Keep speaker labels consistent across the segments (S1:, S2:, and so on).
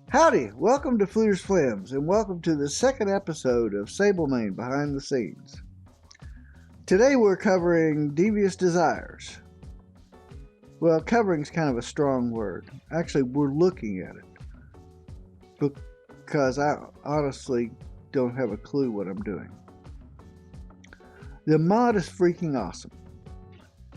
S1: Howdy, welcome to Fluters Flims, and welcome to the second episode of Sable Mane Behind the Scenes. Today we're covering Devious Desires. Well, covering's kind of a strong word. Actually, we're looking at it, because I honestly don't have a clue what I'm doing. The mod is freaking awesome.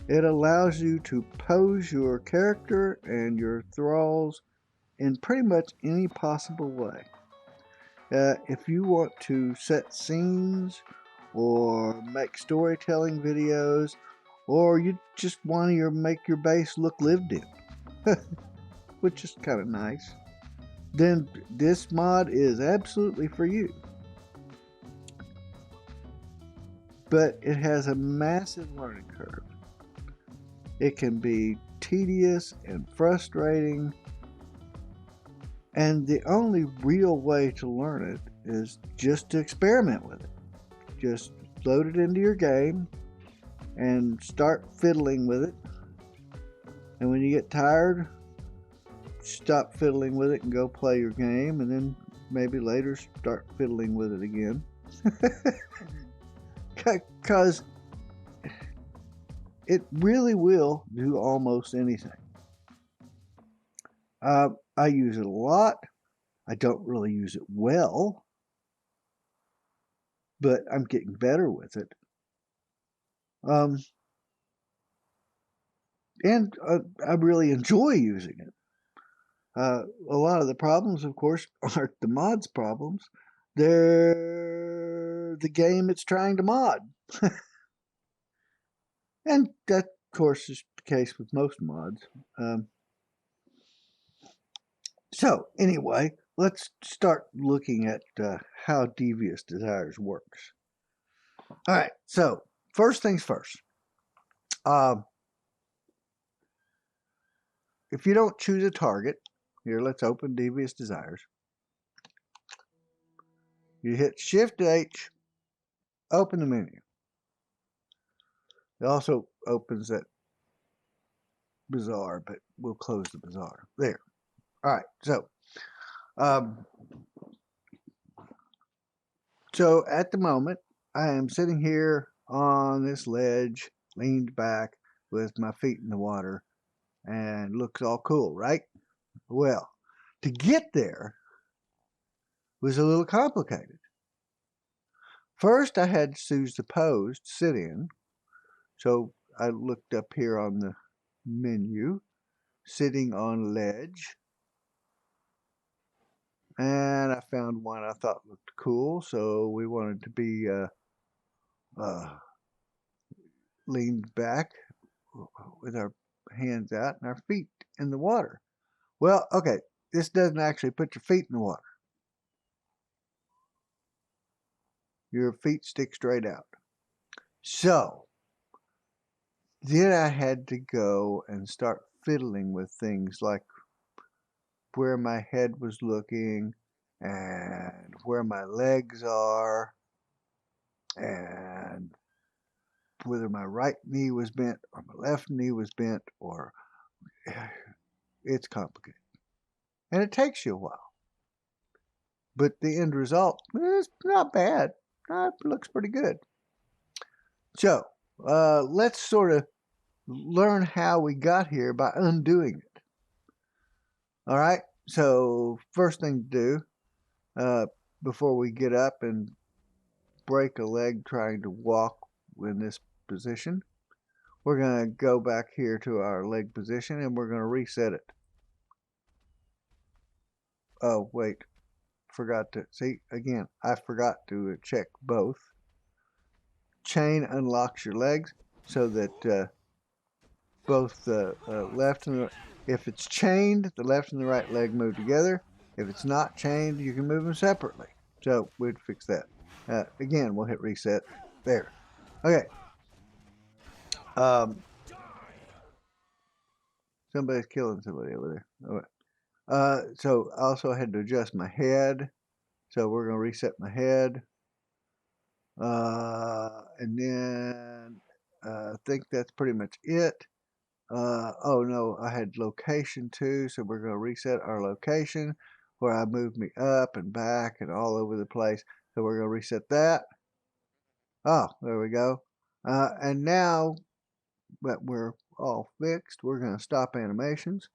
S1: It allows you to pose your character and your thralls in pretty much any possible way. If you want to set scenes or make storytelling videos, or you just want to make your base look lived in, which is kind of nice, then this mod is absolutely for you. But it has a massive learning curve. It can be tedious and frustrating, and the only real way to learn it is just to experiment with it. Just load it into your game and start fiddling with it. And when you get tired, stop fiddling with it and go play your game, and then maybe later start fiddling with it again. Because it really will do almost anything. I use it a lot. I don't really use it well, but I'm getting better with it. And I really enjoy using it. A lot of the problems, of course, aren't the mod's problems. They're the game it's trying to mod. And that, of course, is the case with most mods. So, anyway, let's start looking at how Devious Desires works. All right, so first things first. If you don't choose a target, here, let's open Devious Desires. You hit Shift-H, open the menu. It also opens that bazaar, but we'll close the bazaar. There. All right, so at the moment, I am sitting here on this ledge, leaned back with my feet in the water, and looks all cool, right? Well, to get there was a little complicated. First, I had to choose the pose to sit in. So I looked up here on the menu, sitting on ledge, and I found one I thought looked cool. So we wanted to be leaned back with our hands out and our feet in the water. Well, okay, this doesn't actually put your feet in the water. Your feet stick straight out. So then I had to go and start fiddling with things like where my head was looking and where my legs are and whether my right knee was bent or my left knee was bent, or it's complicated. And it takes you a while. But the end result is not bad. It looks pretty good. So let's sort of learn how we got here by undoing it. All right, so first thing to do before we get up and break a leg trying to walk in this position, we're going to go back here to our leg position and we're going to reset it. Oh, wait, forgot to, see, again, I forgot to check both. Chain unlocks your legs so that both the left and the, if it's chained, the left and the right leg move together. If it's not chained, you can move them separately. So we'd fix that. Again, we'll hit reset. There. Okay. Somebody's killing somebody over there. All right. So I also had to adjust my head. So we're going to reset my head. And then I think that's pretty much it. Oh no, I had location too, so we're going to reset our location. where I moved me up and back and all over the place. So we're going to reset that. Oh, there we go. And now that we're all fixed, we're going to stop animations.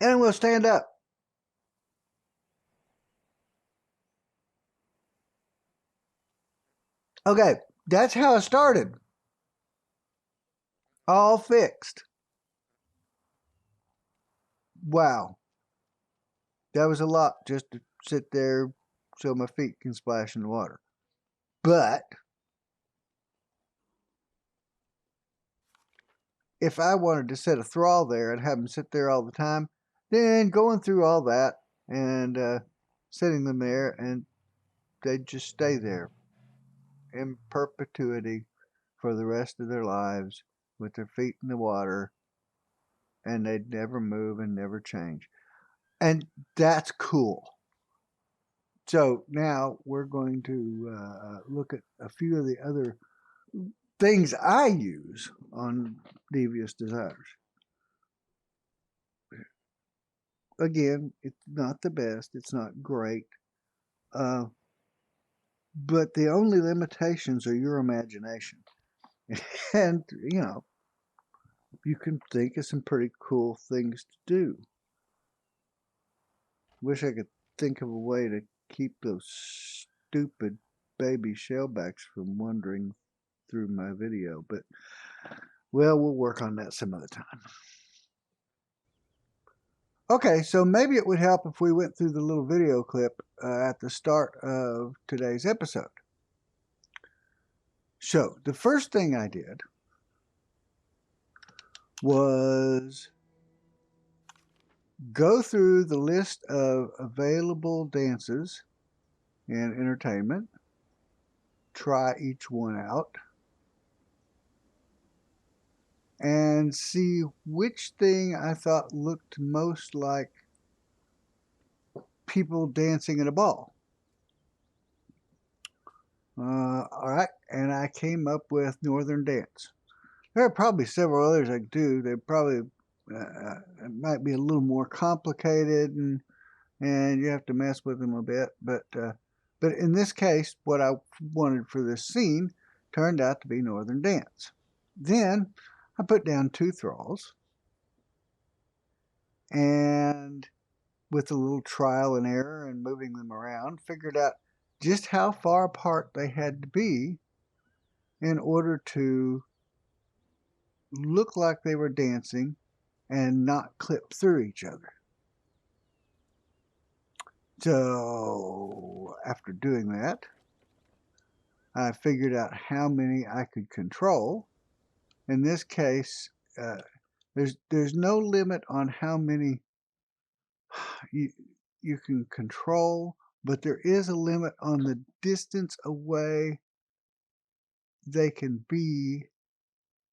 S1: And we'll stand up. Okay, that's how it started. All fixed. Wow. That was a lot just to sit there so my feet can splash in the water. But if I wanted to set a thrall there and have them sit there all the time, then going through all that and setting them there, and they'd just stay there in perpetuity for the rest of their lives with their feet in the water, and they'd never move and never change. And that's cool. So now we're going to look at a few of the other things I use on Devious Desires. Again, it's not the best, it's not great, but the only limitations are your imagination. And, you know, you can think of some pretty cool things to do. Wish I could think of a way to keep those stupid baby shellbacks from wandering through my video, but, well, we'll work on that some other time. Okay, so maybe it would help if we went through the little video clip at the start of today's episode. So, the first thing I did was go through the list of available dances in entertainment, try each one out, and see which thing I thought looked most like people dancing at a ball. All right, and I came up with Northern Dance. There are probably several others I could do. They probably might be a little more complicated, and you have to mess with them a bit. But in this case, what I wanted for this scene turned out to be Northern Dance. Then I put down 2 thralls, and with a little trial and error and moving them around, figured out just how far apart they had to be in order to look like they were dancing and not clip through each other. So after doing that, I figured out how many I could control. In this case, there's no limit on how many you can control, but there is a limit on the distance away they can be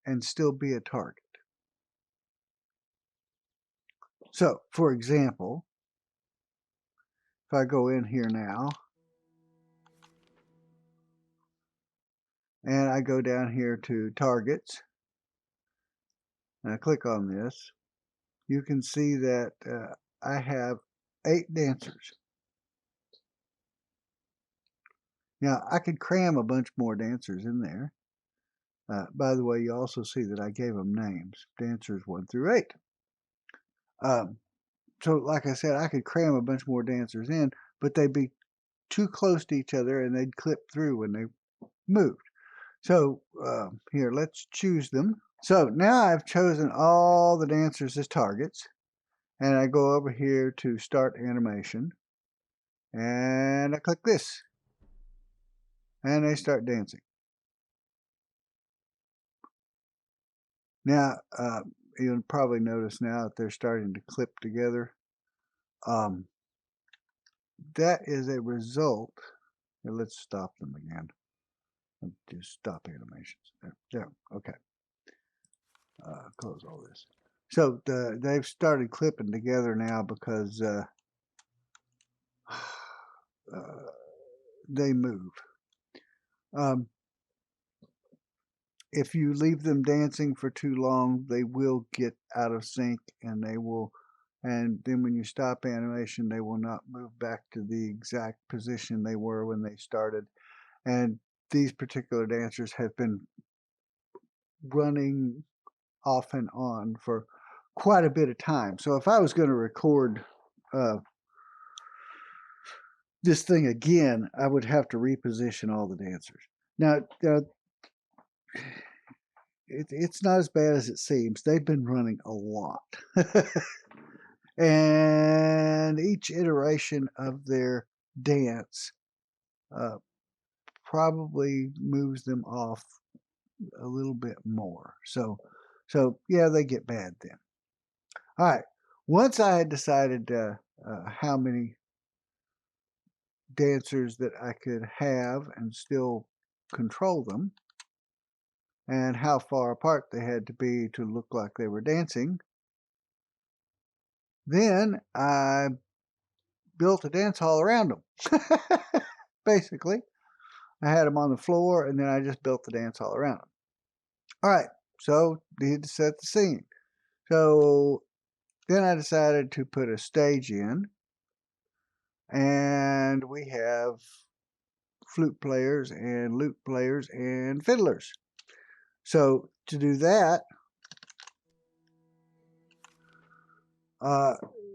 S1: and still be a target. So, for example, if I go in here now and I go down here to targets and I click on this, you can see that I have 8 dancers. Now, I could cram a bunch more dancers in there. By the way, you also see that I gave them names, dancers 1 through 8. So, like I said, I could cram a bunch more dancers in, but they'd be too close to each other and they'd clip through when they moved. So, here, let's choose them. So, now I've chosen all the dancers as targets, and I go over here to Start Animation, and I click this, and they start dancing. Now, you'll probably notice now that they're starting to clip together. That is a result. Here, let's stop them again. Just stop animations. There. Okay. Close all this. So they've started clipping together now because they move. If you leave them dancing for too long, they will get out of sync and they will and then when you stop animation, they will not move back to the exact position they were when they started. And these particular dancers have been running off and on for quite a bit of time. So if I was going to record this thing again, I would have to reposition all the dancers. Now, it's not as bad as it seems. They've been running a lot. And each iteration of their dance probably moves them off a little bit more. So yeah, they get bad then. All right. Once I had decided how many dancers that I could have and still control them, and how far apart they had to be to look like they were dancing, then I built a dance hall around them. Basically, I had them on the floor, and then I just built the dance hall around them. All right, so need to set the scene. So then I decided to put a stage in, and we have flute players and lute players and fiddlers. So to do that,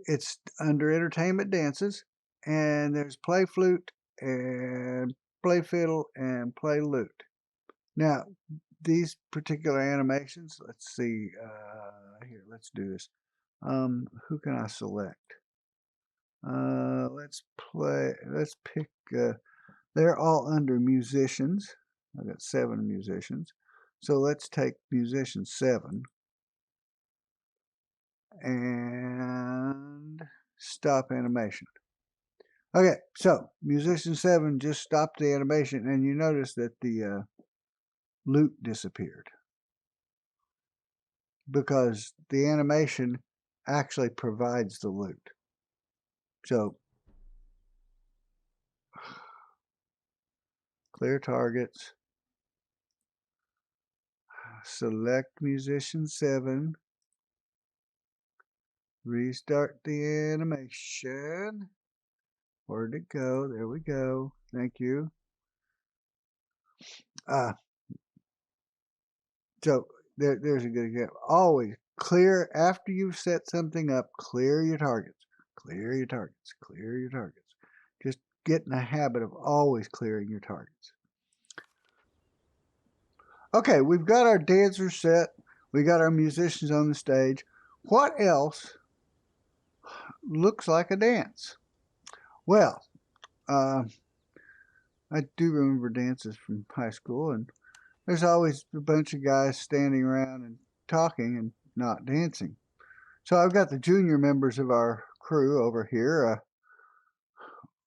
S1: it's under entertainment dances, and there's play flute and play fiddle and play lute. Now, these particular animations, let's see, here, let's do this. Who can I select? Let's pick, they're all under musicians. I've got 7 musicians. So let's take musician 7 and stop animation. Okay, so musician 7 just stopped the animation, and you notice that the lute disappeared because the animation actually provides the lute. So clear targets, select musician 7, restart the animation. Where'd it go? There we go. Thank you. So there's a good example. Always clear after you've set something up. Clear your targets. Clear your targets. Clear your targets. Just get in the habit of always clearing your targets. Okay, we've got our dancers set. We got our musicians on the stage. What else looks like a dance? Well, I do remember dances from high school, and there's always a bunch of guys standing around and talking and not dancing. So I've got the junior members of our crew over here,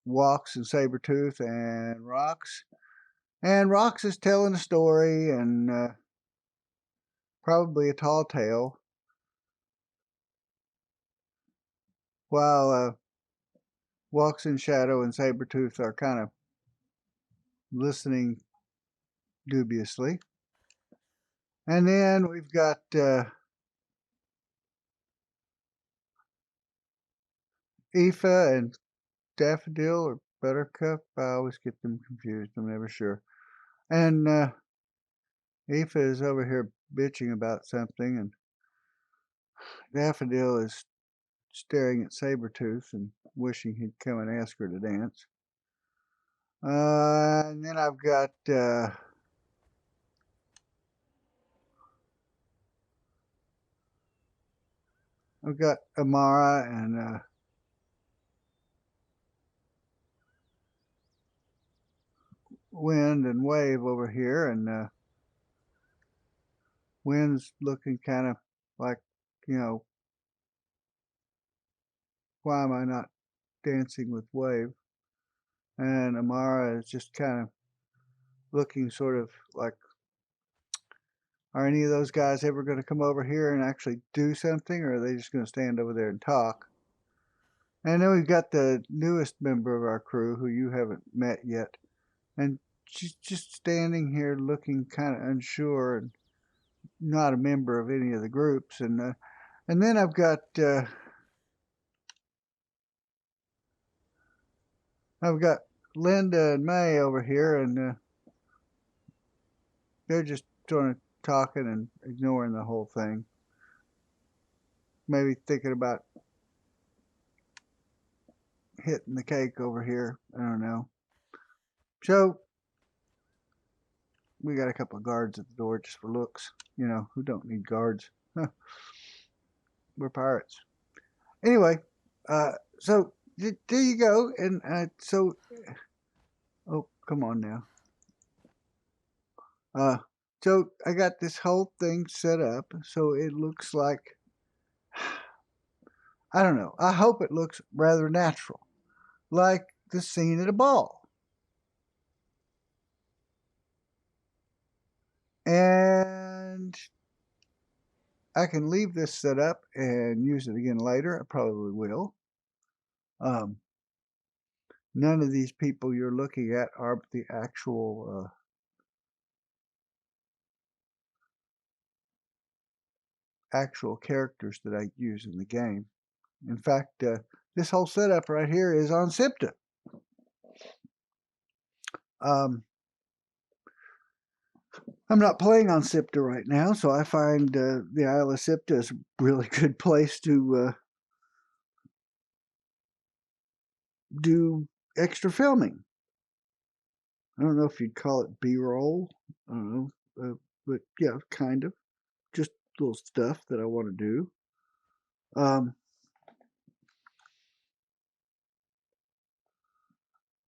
S1: Walks and Sabretooth and Rox. And Rox is telling a story and probably a tall tale, while Walks in Shadow and Sabretooth are kind of listening dubiously. And then we've got Aoife and Daffodil or Buttercup. I always get them confused. I'm never sure. And Aoife is over here bitching about something, and Daffodil is staring at Sabretooth and wishing he'd come and ask her to dance. And then I've got Amara and Wind and Wave over here, and Wind's looking kind of like, you know, why am I not dancing with Wave? And Amara is just kind of looking sort of like, are any of those guys ever going to come over here and actually do something, or are they just going to stand over there and talk? And then we've got the newest member of our crew who you haven't met yet, and she's just standing here looking kind of unsure and not a member of any of the groups. And then I've got I've got Linda and May over here, and they're just sort of talking and ignoring the whole thing. Maybe thinking about hitting the cake over here. I don't know. So we got a couple of guards at the door just for looks. You know, who don't need guards? We're pirates. Anyway, so there you go. And so, oh, come on now. So I got this whole thing set up so it looks like, I don't know, I hope it looks rather natural, like the scene at a ball. And I can leave this set up and use it again later. I probably will. None of these people you're looking at are the actual characters that I use in the game. In fact, this whole setup right here is on SIPTA. I'm not playing on SIPTA right now, so I find the Isle of SIPTA is a really good place to do extra filming. I don't know if you'd call it B-roll. I don't know, but yeah, kind of. Just little stuff that I want to do.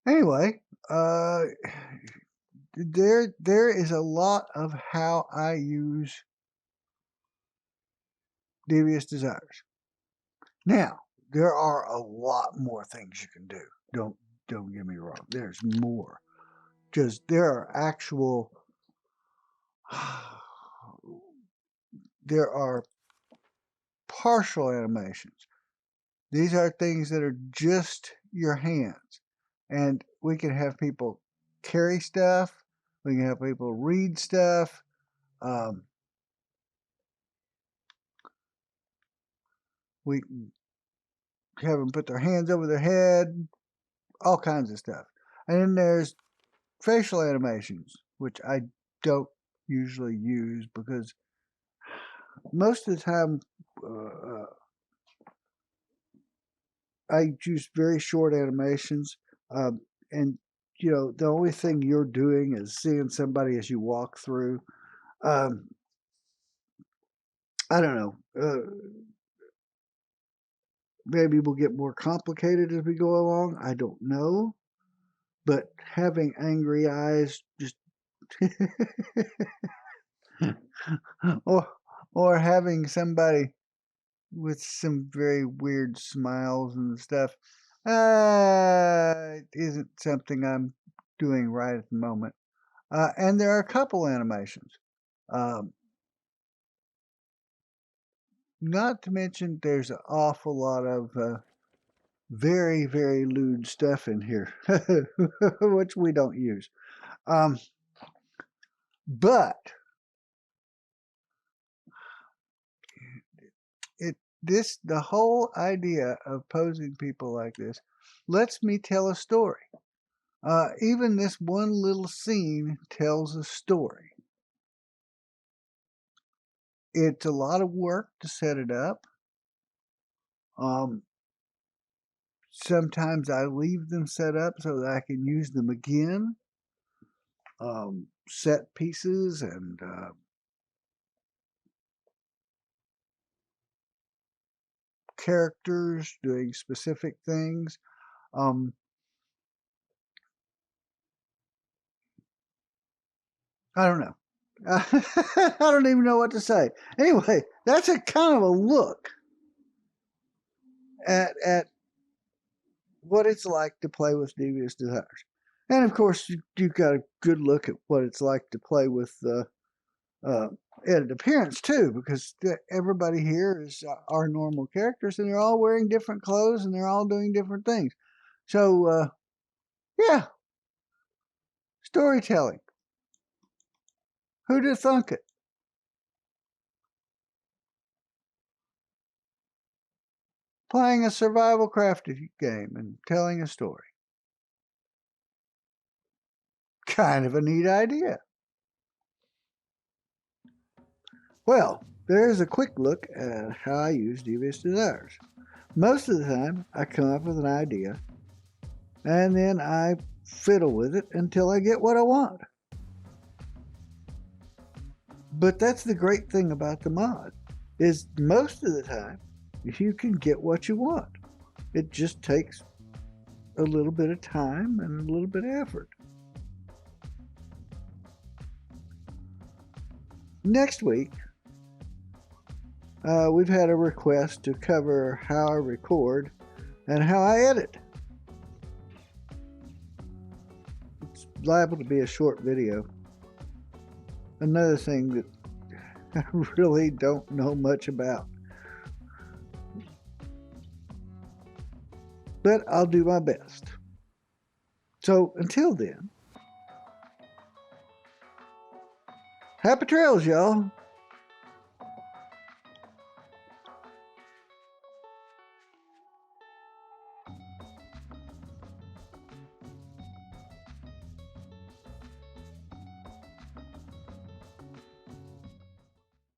S1: Anyway, there is a lot of how I use Devious Desires. Now, there are a lot more things you can do. Don't get me wrong. There's more. Just there are actual there are partial animations. These are things that are just your hands. And we can have people carry stuff. We can have people read stuff. We can have them put their hands over their head, all kinds of stuff. And then there's facial animations, which I don't usually use because most of the time I use very short animations. And, you know, the only thing you're doing is seeing somebody as you walk through. I don't know. Maybe we'll get more complicated as we go along. I don't know. But having angry eyes just or having somebody with some very weird smiles and stuff isn't something I'm doing right at the moment. And there are a couple animations. Not to mention there's an awful lot of very, very lewd stuff in here, which we don't use. But the whole idea of posing people like this lets me tell a story. Even this one little scene tells a story. It's a lot of work to set it up. Sometimes I leave them set up so that I can use them again. Set pieces and characters doing specific things. I don't know. I don't even know what to say. Anyway, that's a kind of a look at what it's like to play with Devious Desires. And of course, you've got a good look at what it's like to play with Edit Appearance too, because everybody here is our normal characters, and they're all wearing different clothes, and they're all doing different things. So, yeah, storytelling. Who'd have thunk it? Playing a survival crafting game and telling a story. kind of a neat idea. Well, there's a quick look at how I use Devious Desires. Most of the time, I come up with an idea, and then I fiddle with it until I get what I want. But that's the great thing about the mod, is most of the time, you can get what you want. It just takes a little bit of time and a little bit of effort. Next week, we've had a request to cover how I record and how I edit. It's liable to be a short video. Another thing that I really don't know much about. But I'll do my best. So until then, happy trails, y'all.